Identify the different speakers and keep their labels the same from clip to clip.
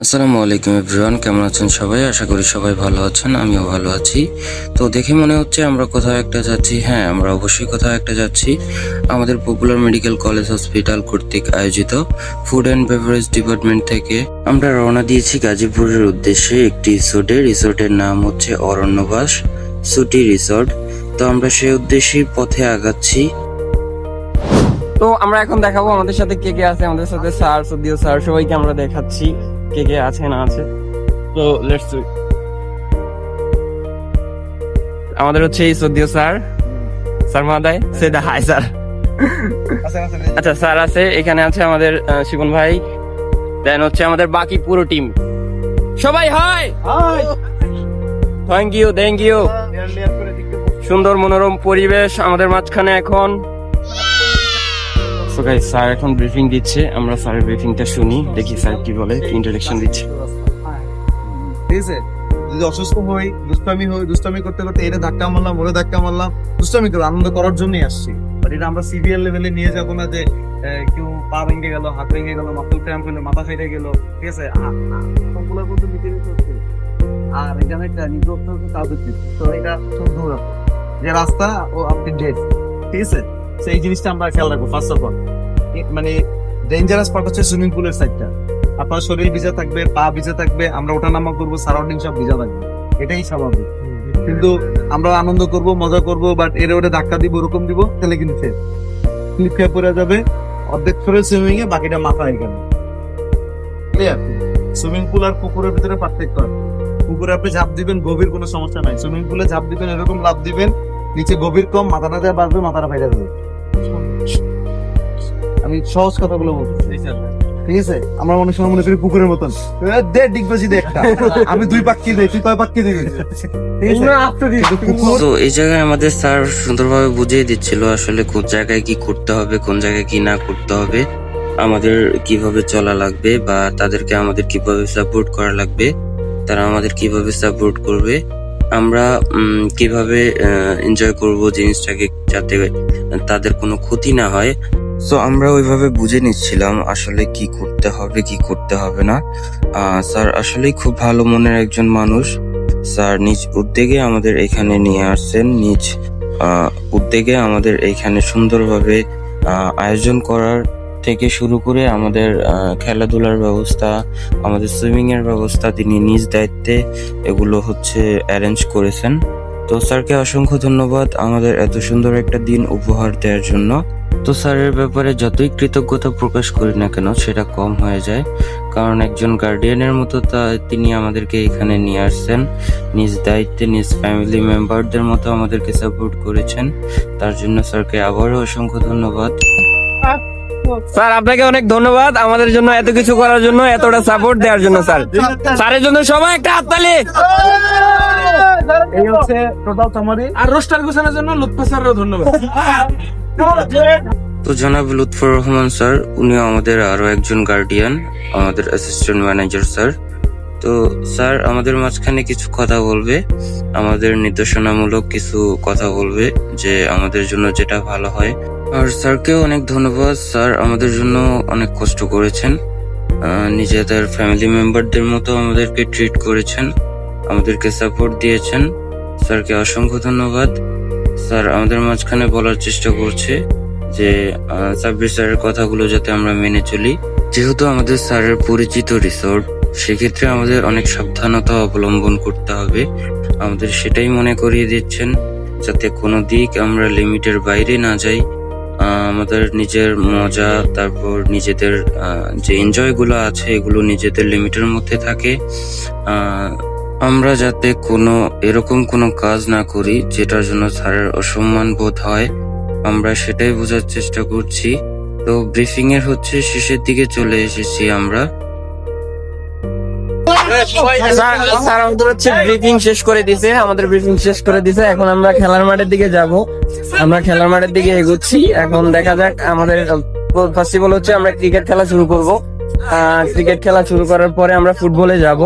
Speaker 1: আসসালামু আলাইকুম এভরিওয়ান, কেমন আছেন সবাই? আশা করি সবাই ভালো আছেন, আমিও ভালো আছি। তো দেখে মনে হচ্ছে আমরা কোথাও একটা যাচ্ছি। হ্যাঁ, আমরা অবশ্যই কোথাও একটা যাচ্ছি। আমাদের পপুলার মেডিকেল কলেজ হসপিটাল কর্তৃক আয়োজিত ফুড অ্যান্ড বেভারেজ ডিপার্টমেন্ট থেকে আমরা রওনা দিয়েছি গাজীপুরের উদ্দেশ্যে একটি রিসোর্টের নাম হচ্ছে অরণ্যবাস সুটি রিসোর্ট। তো আমরা সেই উদ্দেশ্যেই পথে আগাচ্ছি।
Speaker 2: তো আমরা এখন দেখাবো আমাদের সাথে কে কে আছে। আমাদের সাথে স্যার, সদ্দিও স্যার, সবাইকে আমরা দেখাচ্ছি কে কে আছে না আছে। তো লেটস ডু। আমাদের হচ্ছে এই সদ্দিও স্যার, স্যার মহোদয় সে দা হাই স্যার। আচ্ছা স্যার আছে, এখানে আছে আমাদের শিবন ভাই, দেন হচ্ছে আমাদের বাকি পুরো টিম সবাই। Hi, thank you. সুন্দর মনোরম পরিবেশ আমাদের মাঝখানে এখন। So guys, স্যার এখন ব্রিফিং দিচ্ছে, আমরা স্যারের ব্রিফিংটা শুনি, দেখি স্যার কি বলে, কি ইন্ট্রোডাকশন দিচ্ছে।
Speaker 3: ঠিক আছে, যদি অসুস্থ হই, দুষ্টামি করতে করতে এটা ধাক্কা মারলাম, ওরে ধাক্কা মারলাম, দুষ্টামি করে আনন্দ করার জন্যই আসছি। বাট এটা আমরা সিভিয়ার লেভেলে নিয়ে যাবো না যে কেউ পা ভেঙে গেল, হাত ভেঙে গেল, মাথা ক্র্যাম্প হলো, মাথা ফেটে গেল, ঠিক আছে। সবগুলো কিন্তু নিতে হচ্ছে, আর এখানে একটা নিজে কাজ হচ্ছে। তো এটা খুব দূর যে রাস্তা ও আপনি ডেট, ঠিক আছে। সেই জিনিসটা আমরা খেয়াল রাখবো। ফার্স্ট অফ অল মানে ডেঞ্জারাস পার্ট হচ্ছে সুইমিং পুলের সাইডটা। আপনার শরীর ভিজা থাকবে, পা ভিজা থাকবে, আমরা ওঠানামা করবো, সারাউন্ডিং সব ভিজা থাকবে, এটাই স্বাভাবিক। কিন্তু আমরা আনন্দ করব, মজা করব, বাট এর ওরে ধাক্কা দিব, ওরকম দিব, তাহলে কিন্তু স্লিপ খেয়ে পড়ে যাবে। অর্ধেক ফেরে সুইমিং এ, বাকিটা মাথায় এখানে। ক্লিয়ার? সুইমিং পুল আর পুকুরের ভিতরে পার্থক্য আছে। পুকুরে আপনি ঝাঁপ দিবেন, গভীর কোনো সমস্যা নাই। সুইমিং পুলে ঝাঁপ দিবেন, এরকম লাফ দিবেন, নিচে গভীর কম, মাথাটা দিয়ে বাঁচবে, মাথাটা ফাইটা যাবে। আমি সহজ কথাগুলো বলতেছি, ঠিক আছে। আমরা অনেক সময় মনে করি পুকুরের মতন ডিগবাজি দে একটা, আমি 2 পাক্কি দেই, তুই 5 পাক্কি দিবি।
Speaker 1: তো এই জায়গায় আমাদের স্যার সুন্দরভাবে বুঝিয়ে দিচ্ছিল আসলে কোন জায়গায় কি করতে হবে, কোন জায়গায় কি না করতে হবে, আমাদের কিভাবে চলা লাগবে, বা তাদেরকে আমাদের কিভাবে সাপোর্ট করা লাগবে, তারা আমাদের কিভাবে সাপোর্ট করবে, আমরা কিভাবে এনজয় করব জিনিসটাকে, যাতে তাদের কোনো ক্ষতি না হয়। সো আমরা ওইভাবে বুঝে নিচ্ছিলাম আসলে কি করতে হবে, কি করতে হবে না। স্যার আসলেই খুব ভালো মনের একজন মানুষ। স্যার নিজ উদ্যোগে আমাদের এখানে নিয়ে আসছেন, নিজ উদ্যোগে আমাদের এখানে সুন্দরভাবে আয়োজন করার থেকে শুরু করে আমাদের খেলাধুলার ব্যবস্থা, আমাদের সুইমিং এর ব্যবস্থা তিনি নিজ দায়িত্বে এগুলো হচ্ছে অ্যারেঞ্জ করেছেন। তো স্যারকে অসংখ্য ধন্যবাদ আমাদের এত সুন্দর একটা দিন উপহার দেওয়ার জন্য। তো স্যারের ব্যাপারে যতই কৃতজ্ঞতা প্রকাশ করি না কেন সেটা কম হয়ে যায়, কারণ একজন গার্ডিয়ানের মতো তিনি আমাদেরকে এখানে নিয়ে আসছেন, নিজ দায়িত্বে নিজ ফ্যামিলি মেম্বারদের মতো আমাদেরকে সাপোর্ট করেছেন। তার জন্য স্যারকে আবারও অসংখ্য ধন্যবাদ।
Speaker 2: স্যার আপনাকে অনেক ধন্যবাদ আমাদের জন্য এত কিছু করার জন্য, এতটা সাপোর্ট দেওয়ার জন্য। স্যার, স্যারের জন্য সবাই একটা হাততালি।
Speaker 3: এই হচ্ছে টোটাল সামারি।
Speaker 4: আর রোস্টার গোছানোর জন্য লুৎফা স্যারও ধন্যবাদ।
Speaker 1: তো জনাব লুৎফর রহমান স্যার, উনি আমাদের আরো একজন গার্ডিয়ান, আমাদের অ্যাসিস্ট্যান্ট ম্যানেজার স্যার। তো স্যার আমাদের মাঝখানে কিছু কথা বলবে, আমাদের নির্দেশনামূলক কিছু কথা বলবে, যে আমাদের জন্য যেটা ভালো হয়। আর স্যারকেও অনেক ধন্যবাদ, স্যার আমাদের জন্য অনেক কষ্ট করেছেন, নিজেদের ফ্যামিলি মেম্বারদের মতো আমাদেরকে ট্রিট করেছেন, আমাদেরকে সাপোর্ট দিয়েছেন। স্যারকে অসংখ্য ধন্যবাদ। স্যার আমাদের মাঝখানে বলার চেষ্টা করছে যে সাব্বির স্যারের কথাগুলো যাতে আমরা মেনে চলি। যেহেতু আমাদের স্যারের পরিচিত রিসোর্ট, সেক্ষেত্রে আমাদের অনেক সাবধানতা অবলম্বন করতে হবে। আমাদের সেটাই মনে করিয়ে দিচ্ছেন, যাতে কোনো দিক আমরা লিমিটের বাইরে না যাই। আমাদের নিজের মজা, তারপর নিজেদের যে এনজয় গুলো আছে, এগুলো নিজেদের লিমিটের মধ্যে থাকে। আমরা যাতে এরকম কোনো কাজ না করি যেটার জন্য স্যারের অসম্মান বোধ হয়, আমরা সেটাই বোঝার চেষ্টা করছি। তো ব্রিফিং এর হচ্ছে শেষের দিকে চলে এসেছি আমরা।
Speaker 2: স্যার আমাদের হচ্ছে ব্রিফিং শেষ করে দিছে, এখন আমরা খেলার মাঠের দিকে যাব। আমরা খেলার মাঠের দিকে এগোচ্ছি। এখন দেখা যাক, আমাদের ফার্স্ট হচ্ছে আমরা ক্রিকেট খেলা শুরু করব। ক্রিকেট খেলা শুরু করার পরে আমরা ফুটবলে যাব।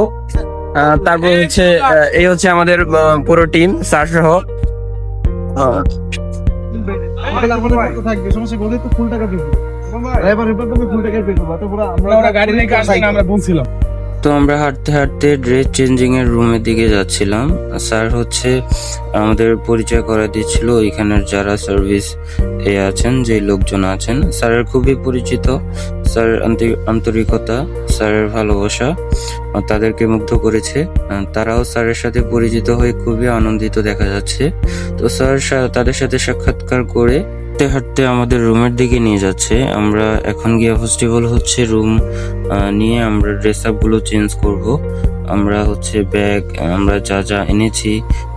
Speaker 2: তারপর হচ্ছে এই হচ্ছে আমাদের পুরো টিম স্যার সহ।
Speaker 3: থাকবে সমস্যা বলে তো ফুল টাকা দিব। এবার ফুল টাকা পেয়ে দেবো।
Speaker 4: আমরা গাড়ি নিয়ে আসছি না, আমরা বলছিলাম
Speaker 1: তো আমরা হাঁটতে হাঁটতে ড্রেস চেঞ্জিং এর রুমের দিকে যাচ্ছিলাম। স্যার হচ্ছে আমাদের পরিচয় করে দিচ্ছিল এখানের যারা সার্ভিস আছেন, যে লোকজন আছেন। স্যারের খুবই পরিচিত, স্যারের আন্তরিকতা, স্যারের ভালোবাসা তাদেরকে মুগ্ধ করেছে। তারাও স্যারের সাথে পরিচিত হয়ে খুবই আনন্দিত দেখা যাচ্ছে। তো স্যার তাদের সাথে সাক্ষাৎকার করে হাঁটতে হাঁটতে আমাদের রুমের দিকে নিয়ে যাচ্ছে। আমরা এখন গিয়া ফেস্টিভ্যাল হচ্ছে রুম নিয়ে আমরা ড্রেস আপ গুলো চেঞ্জ করব। আমরা হচ্ছে ব্যাগ, আমরা যা যা এনেছি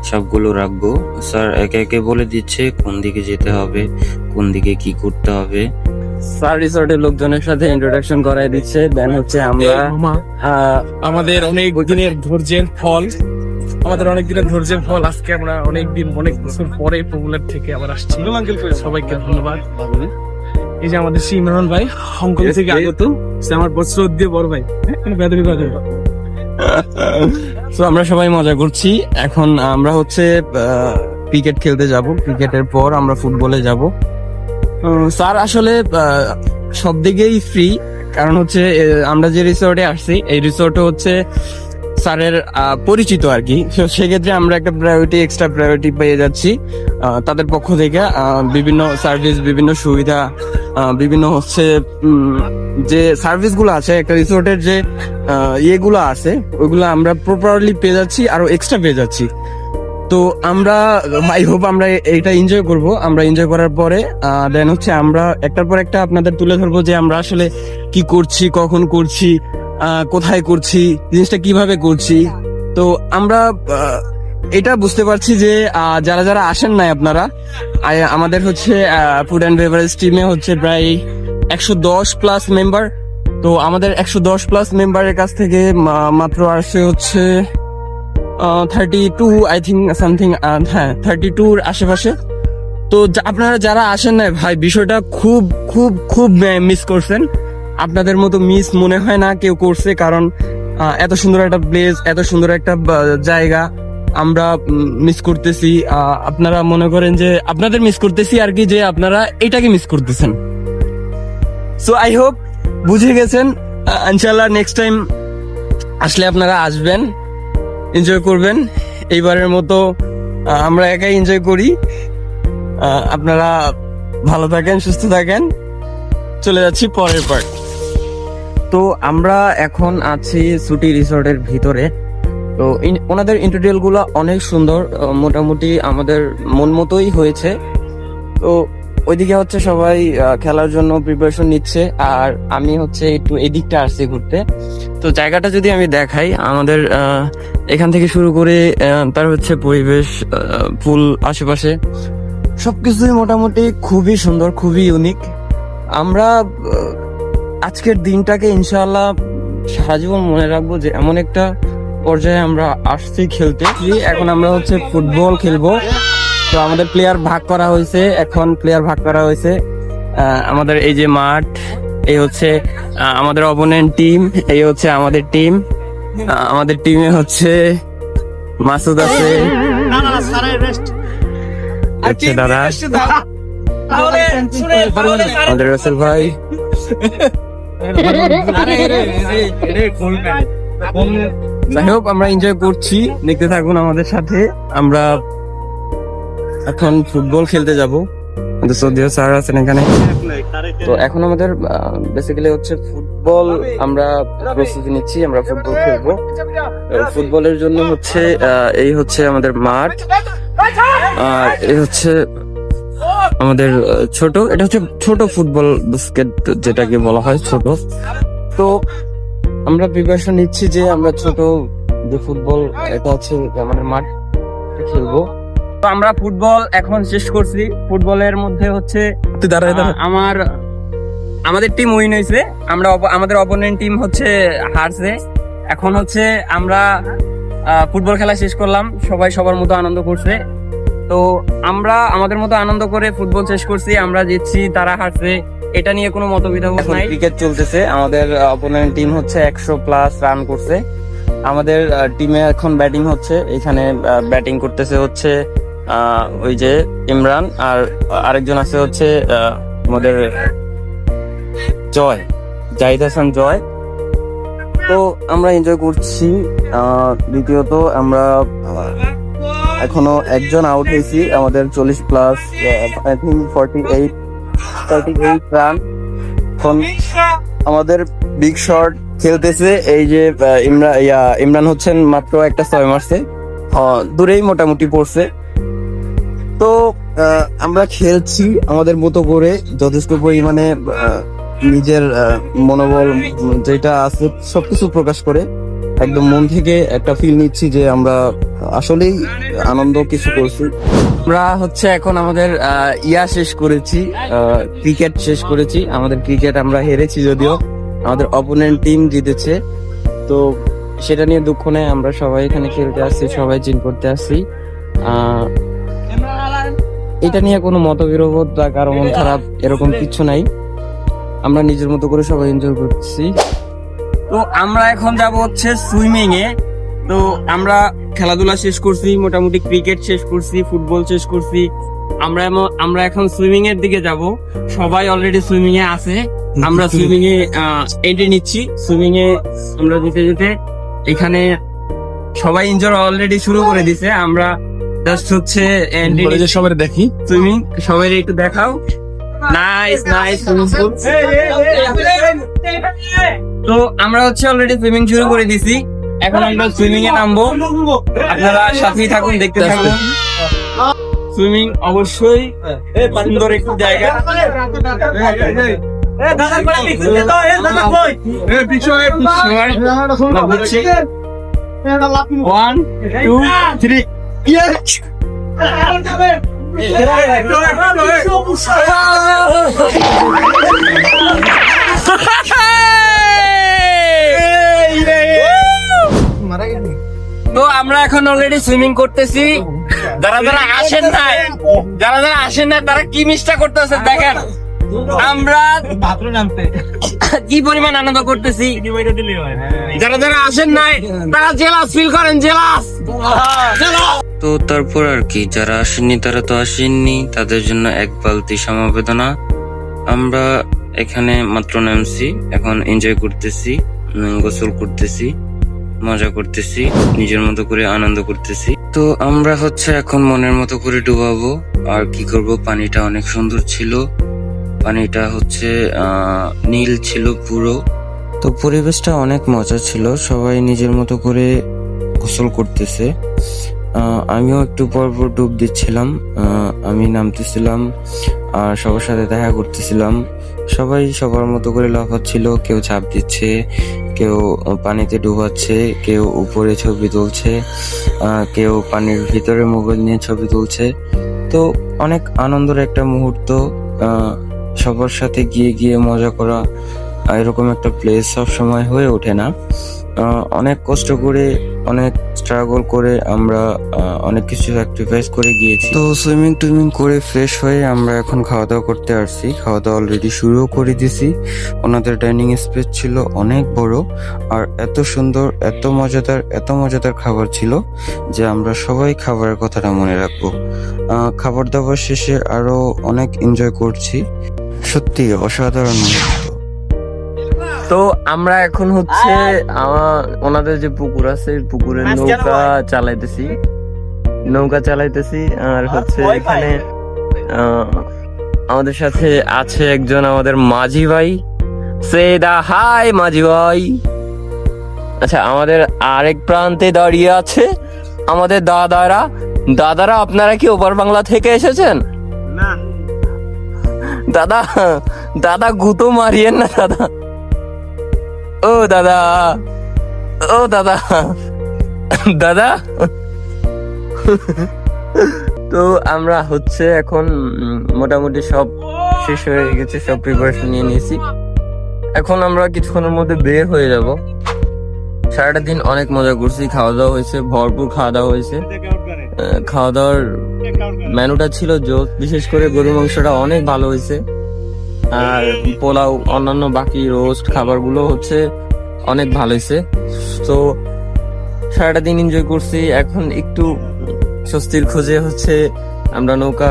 Speaker 1: সবগুলো রাখবো। স্যার একে একে বলে দিচ্ছে কোন দিকে যেতে হবে, কোন দিকে কি করতে হবে।
Speaker 2: স্যার রিসোর্টের লোকজনের সাথে ইন্ট্রোডাকশন করাই দিচ্ছে। দেন হচ্ছে আমরা
Speaker 4: আমাদের অনেক দিনের ধৈর্যের ফল, আজকে আমরা অনেক বছর পরে পপুলার থেকে আবার আসছি। সবাইকে ধন্যবাদ। এই যে আমাদের ইমরান ভাই হংকং থেকে আগত, সে আমার বছর দিয়ে বড় ভাই।
Speaker 2: তো আমরা সবাই মজা করছি। এখন আমরা হচ্ছে ক্রিকেট খেলতে যাব। ক্রিকেটের পর আমরা ফুটবলে যাব। স্যার আসলে সব দিকেই ফ্রি, কারণ হচ্ছে আমরা যে রিসোর্টে আসছি এই রিসোর্টে হচ্ছে স্যারের পরিচিত আর কি। সেক্ষেত্রে আমরা একটা এক্সট্রা প্রায়োরিটি পেয়ে যাচ্ছি তাদের পক্ষ থেকে। বিভিন্ন সার্ভিস, বিভিন্ন সুবিধা, বিভিন্ন হচ্ছে যে সার্ভিস গুলো আছে একটা রিসোর্টের, যে ইয়েগুলো আছে ওইগুলো আমরা প্রপারলি পেয়ে যাচ্ছি, আরো এক্সট্রা পেয়ে যাচ্ছি। তো আমরা আই হোপ আমরা এটা এনজয় করব। আমরা এনজয় করার পরে দেন হচ্ছে আমরা একটার পর একটা আপনাদের তুলে ধরবো যে আমরা আসলে কি করছি, কখন করছি, কোথায় করছি, জিনিসটা কিভাবে করছি। তো আমরা এটা বুঝতে পারছি যে যারা যারা আসেন নাই আপনারা, আমাদের হচ্ছে ফুড অ্যান্ড বেভারেজ টিমে হচ্ছে প্রায় 110+ মেম্বার। তো আমাদের 110+ মেম্বারের কাছ থেকে মাত্র আসছে হচ্ছে 32 আই থিঙ্ক সামথিং, হ্যাঁ 32-র আশেপাশে। তো আপনারা যারা আসেন না ভাই, বিষয়টা খুব খুব খুব মিস করছেন। আপনাদের মতো মিস মনে হয় না কেউ করছে, কারণ এত সুন্দর একটা প্লেস, এত সুন্দর একটা জায়গা আমরা মিস করতেছি। আপনারা মনে করেন যে আপনাদের মিস করতেছি আর কি, যে আপনারা এটাকে মিস করতেছেন। সো আই হোপ বুঝে গেছেন। ইনশাআল্লাহ নেক্সট টাইম আসলে আপনারা আসবেন, এনজয় করবেন। এইবারের মতো আমরা একাই এনজয় করি। আপনারা ভালো থাকেন, সুস্থ থাকেন। চলে যাচ্ছি পরের পার্ট। তো আমরা এখন আছি সুটি রিসোর্টের ভিতরে। তো ওনাদের ইন্টেরিয়র গুলো অনেক সুন্দর, মোটামুটি আমাদের মন মতোই হয়েছে। তো ওইদিকে হচ্ছে সবাই খেলার জন্য প্রিপারেশন নিচ্ছে, আর আমি হচ্ছে একটু এদিকটা আসছি ঘুরতে। তো জায়গাটা যদি আমি দেখাই, আমাদের এখান থেকে শুরু করে তার হচ্ছে পরিবেশ, ফুল আশেপাশে সবকিছুই মোটামুটি খুবই সুন্দর, খুবই ইউনিক। আমরা আজকের দিনটাকে ইনশাআল্লাহ সারা জীবন মনে রাখবো, যে এমন একটা পর্যায়ে আমরা আসছি খেলতে। এখন আমরা হচ্ছে ফুটবল খেলবো। তো আমাদের প্লেয়ার ভাগ করা হয়েছে, আমাদের এই যে মাঠ, এই হচ্ছে আমাদের অপোনেন্ট টিম, এই হচ্ছে আমাদের টিম। আমাদের টিমে হচ্ছে মাসুদ আছে, দাদা আমাদের রাসেল ভাই। যাই হোক আমরা এনজয় করছি, দেখতে থাকুন আমাদের সাথে। আমরা এখন ফুটবল খেলতে যাবো, সৌদিও স্যার আছেন এখানে। তো এখন আমাদের বেসিক্যালি হচ্ছে ফুটবল, আমরা প্রস্তুতি নিচ্ছি, আমরা ফুটবল খেলবো। ফুটবলের জন্য হচ্ছে এই হচ্ছে আমাদের মাঠ, আর এই হচ্ছে আমাদের এটা হচ্ছে ছোট ফুটবল বাস্কেট, যেটাকে বলা হয় ছোট। তো আমরা প্রিপারেশন নিচ্ছি যে আমরা ছোট যে ফুটবল, এটা হচ্ছে আমাদের মাঠ খেলবো। তো আমরা ফুটবল এখন শেষ করছি। ফুটবলের মধ্যে হচ্ছে আমাদের টিম উইন হয়েছে, আমাদের অপোনেন্ট টিম হচ্ছে হারছে। এখন হচ্ছে আমরা ফুটবল খেলা শেষ করলাম, সবাই সবার মতো আনন্দ করছে। তো আমরা আমাদের মতো আনন্দ করে ফুটবল শেষ করছি। আমরা জিতছি, তারা হারছে, এটা নিয়ে কোনো মতবিরোধ নাই। ক্রিকেট চলতেছে, আমাদের অপোনেন্ট টিম হচ্ছে 100+ রান করছে। আমাদের টিমে এখন ব্যাটিং হচ্ছে, এখানে ব্যাটিং করতেছে হচ্ছে ওই যে ইমরান, আর আরেকজন আছে হচ্ছে আমাদের জাহিদ হাসান জয়। তো আমরা এনজয় করছি। দ্বিতীয়ত আমরা এখনো একজন আউট হয়েছি, আমাদের 40 প্লাস আই থিঙ্ক 38 রান। এখন আমাদের বিগ শট খেলতেছে এই যে ইমরান হচ্ছেন, মাত্র একটা 6 মারছে, দূরেই মোটামুটি পড়ছে। তো আমরা খেলছি আমাদের মতো করে, যথেষ্ট পরিমাণে নিজের মনোবল যেটা আছে সবকিছু প্রকাশ করে একদম মন থেকে একটা ফিল নিচ্ছি যে আমরা আসলেই আনন্দ কিছু করছি। আমরা হচ্ছে এখন আমাদের শেষ করেছি, ক্রিকেট শেষ করেছি। আমাদের ক্রিকেট আমরা হেরেছি, যদিও আমাদের অপোনেন্ট টিম জিতেছে। তো সেটা নিয়ে দুঃখ নেই, আমরা সবাই এখানে খেলতে আসছি, সবাই চিন করতে আসছি। এটা নিয়ে কোনো মতবিরোধ বা কারো মন খারাপ এরকম কিছু নাই, আমরা নিজের মতো করে সবাই এনজয় করছি। তো আমরা এখন যাব হচ্ছে সুইমিং এ। তো আমরা খেলাধুলা শেষ করছি, মোটামুটি ক্রিকেট শেষ করছি, ফুটবল শেষ করছি। আমরা এখন সুইমিং এর দিকে যাব। সবাই অলরেডি সুইমিং এ আছে, আমরা সুইমিং এ এন্ট্রি নিচ্ছি। সুইমিং এ আমরা যেতে যেতে এখানে সবাই এনজয় অলরেডি শুরু করে দিছে। আমরা জাস্ট হচ্ছে এন্ট্রি
Speaker 4: সবাই দেখি
Speaker 2: সুইমিং, সবাই একটু দেখাও। Nice swimming pool. তো আমরা হচ্ছে অলরেডি সুইমিং শুরু করে দিছি, এখন আমরা সুইমিং এ নামবো। আপনারা সাথেই থাকুন, দেখতে থাকুন। সুইমিং অবশ্যই সুন্দর একটি জায়গা। 1 2 3 তো আমরা এখন অলরেডি সুইমিং করতেছি। যারা আসেন নাই তারা কি মিসটা করতেছে দেখেন। আমরা কি পরিমাণ আনন্দ করতেছি। যারা আসেন নাই তারা জেলাস ফিল করেন, জেলাস।
Speaker 1: তো তারপর আর কি, যারা আসেননি তারা তো আসেননি, তাদের জন্য এক বালতি সমবেদনা। আমরা এখানে মাত্র নামছি, এখন এনজয় করতেছি, গোসল করতেছি, মজা করতেছি, নিজের মতো করে আনন্দ করতেছি। তো আমরা হচ্ছে এখন মনের মতো করে ডুবাবো। আর কি করব, পানিটা অনেক সুন্দর ছিল, পানিটা হচ্ছে নীল ছিল পুরো। তো পরিবেশটা অনেক মজা ছিল, সবাই নিজের মতো করে গোসল করতেছে। আমিও একটু পর পর ডুব দিচ্ছিলাম, আমি নামতেছিলাম আর সবার সাথে দেখা করতেছিলাম। সবাই সবার মতো করে লাফাচ্ছিল, কেউ ঝাঁপ দিচ্ছে, কেউ পানিতে ডুবাচ্ছে, কেউ উপরে ছবি তুলছে, কেউ পানির ভিতরে মোবাইল নিয়ে ছবি তুলছে। তো অনেক আনন্দের একটা মুহূর্ত। সবার সাথে গিয়ে মজা করা এরকম একটা প্লেস সব সময় হয়ে ওঠে না। অনেক কষ্ট করে, অনেক স্ট্রাগল করে আমরা অনেক কিছু স্যাক্রিফাইস করে গিয়েছি। তো সুইমিং করে ফ্রেশ হয়ে আমরা এখন খাওয়া দাওয়া করতে আসছি। খাওয়া দাওয়া অলরেডি শুরুও করে দিছি। ওনাদের ডাইনিং স্পেস ছিল অনেক বড়, আর এত সুন্দর, এত মজাদার খাবার ছিল যে আমরা সবাই খাবারের কথাটা মনে রাখবো। খাবার দাবার শেষে আরো অনেক এনজয় করছি, সত্যি অসাধারণ মুহূর্ত।
Speaker 2: তো আমরা এখন হচ্ছে ওনাদের যে পুকুর আছে, পুকুরের নৌকা চালাইতেছি। আর হচ্ছে এখানে আমাদের সাথে আছে একজন আমাদের মাঝি ভাই। সেদা হাই মাঝি ভাই। আচ্ছা, আমাদের আরেক প্রান্তে দাঁড়িয়ে আছে আমাদের দাদারা। আপনারা কি ওপার বাংলা থেকে এসেছেন?
Speaker 4: না
Speaker 2: দাদা গুতো মারিয়েন না দাদা। ও দাদা তো আমরা হচ্ছে এখন মোটামুটি সব শেষ হয়ে গেছে, সব প্রিপারেশন নিয়ে নিয়েছি। এখন আমরা কিছুক্ষণের মধ্যে বের হয়ে যাব। সারাটা দিন অনেক মজা করছি, খাওয়া দাওয়া হয়েছে, ভরপুর খাওয়া দাওয়া হয়েছে। খাওয়া দাওয়ার মেনুটা ছিল জোস, বিশেষ করে গরুর মাংসটা অনেক ভালো হয়েছে। আর পোলাও, অন্যান্য বাকি রোস্ট খাবারগুলো হচ্ছে অনেক ভালো হয়েছে। তো সারাটা দিন এনজয় করছি। এখন একটু স্বস্তির খোঁজে হচ্ছে আমরা নৌকা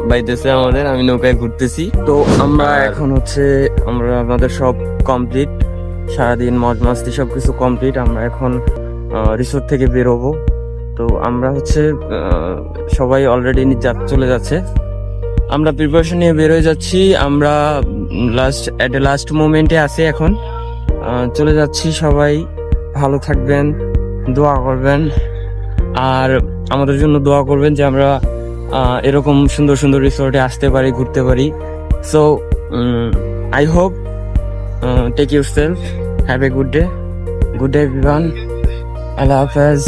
Speaker 2: বাইতেছে আমাদের, আমি নৌকায় ঘুরতেছি। তো আমরা এখন হচ্ছে আমাদের সব কমপ্লিট, সারাদিন মজ মাস্তি সব কিছু কমপ্লিট। আমরা এখন রিসোর্ট থেকে বেরোবো। তো আমরা হচ্ছে সবাই অলরেডি চলে যাচ্ছে। আমরা প্রিপারেশন নিয়ে বের হয়ে যাচ্ছি। আমরা লাস্ট মোমেন্টে আছি এখন। চলে যাচ্ছি। সবাই ভালো থাকবেন, দোয়া করবেন, আর আমাদের জন্য দোয়া করবেন যে আমরা এরকম সুন্দর সুন্দর রিসোর্টে আসতে পারি, ঘুরতে পারি। So I hope, take yourself, have a good day everyone, আল্লাহ হাফেজ।